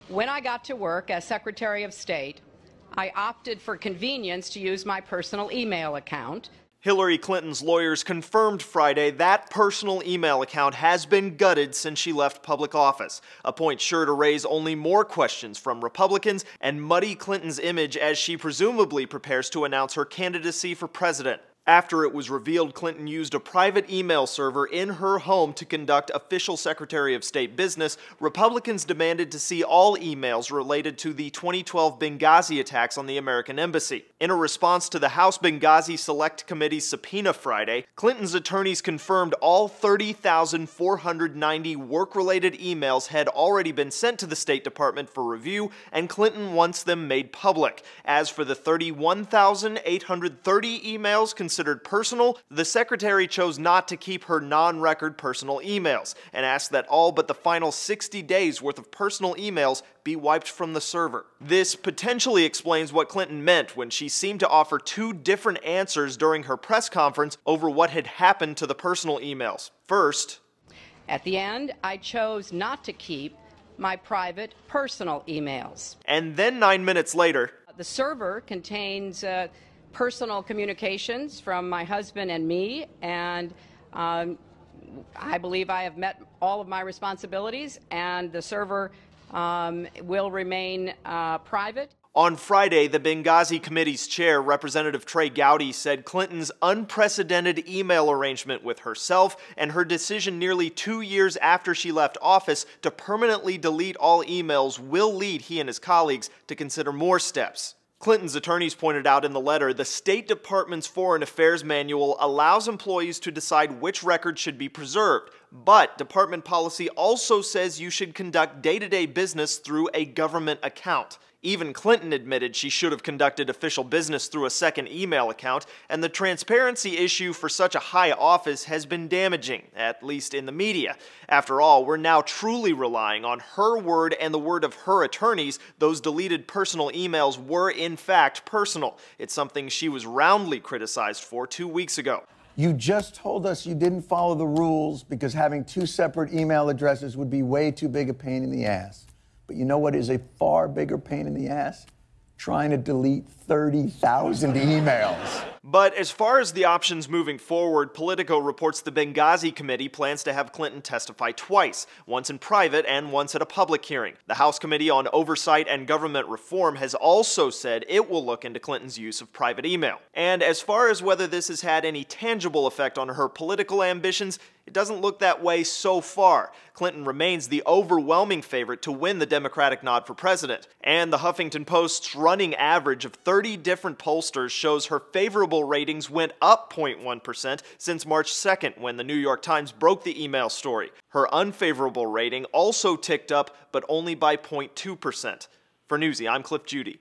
When I got to work as Secretary of State, I opted for convenience to use my personal email account. Hillary Clinton's lawyers confirmed Friday that personal email account has been gutted since she left public office, a point sure to raise only more questions from Republicans and muddy Clinton's image as she presumably prepares to announce her candidacy for president. After it was revealed Clinton used a private email server in her home to conduct official Secretary of State business, Republicans demanded to see all emails related to the 2012 Benghazi attacks on the American embassy. In a response to the House Benghazi Select Committee's subpoena Friday, Clinton's attorneys confirmed all 30,490 work-related emails had already been sent to the State Department for review, and Clinton wants them made public. As for the 31,830 emails considered personal, the secretary chose not to keep her non-record personal emails and asked that all but the final 60 days worth of personal emails be wiped from the server. This potentially explains what Clinton meant when she seemed to offer two different answers during her press conference over what had happened to the personal emails. First, at the end, I chose not to keep my private personal emails. And then 9 minutes later, the server contains personal communications from my husband and me, and I believe I have met all of my responsibilities, and the server will remain private. On Friday, the Benghazi Committee's chair, Representative Trey Gowdy, said Clinton's unprecedented email arrangement with herself and her decision nearly 2 years after she left office to permanently delete all emails will lead he and his colleagues to consider more steps. Clinton's attorneys pointed out in the letter the State Department's Foreign Affairs Manual allows employees to decide which records should be preserved, but department policy also says you should conduct day-to-day business through a government account. Even Clinton admitted she should have conducted official business through a second email account, and the transparency issue for such a high office has been damaging, at least in the media. After all, we're now truly relying on her word and the word of her attorneys. Those deleted personal emails were in fact personal. It's something she was roundly criticized for 2 weeks ago. You just told us you didn't follow the rules because having two separate email addresses would be way too big a pain in the ass. But you know what is a far bigger pain in the ass? Trying to delete 30,000 emails. But as far as the options moving forward, Politico reports the Benghazi Committee plans to have Clinton testify twice, once in private and once at a public hearing. The House Committee on Oversight and Government Reform has also said it will look into Clinton's use of private email. And as far as whether this has had any tangible effect on her political ambitions, it doesn't look that way so far. Clinton remains the overwhelming favorite to win the Democratic nod for president. And the Huffington Post's running average of 30 different pollsters shows her favorable ratings went up 0.1% since March 2nd when the New York Times broke the email story. Her unfavorable rating also ticked up, but only by 0.2%. For Newsy, I'm Cliff Judy.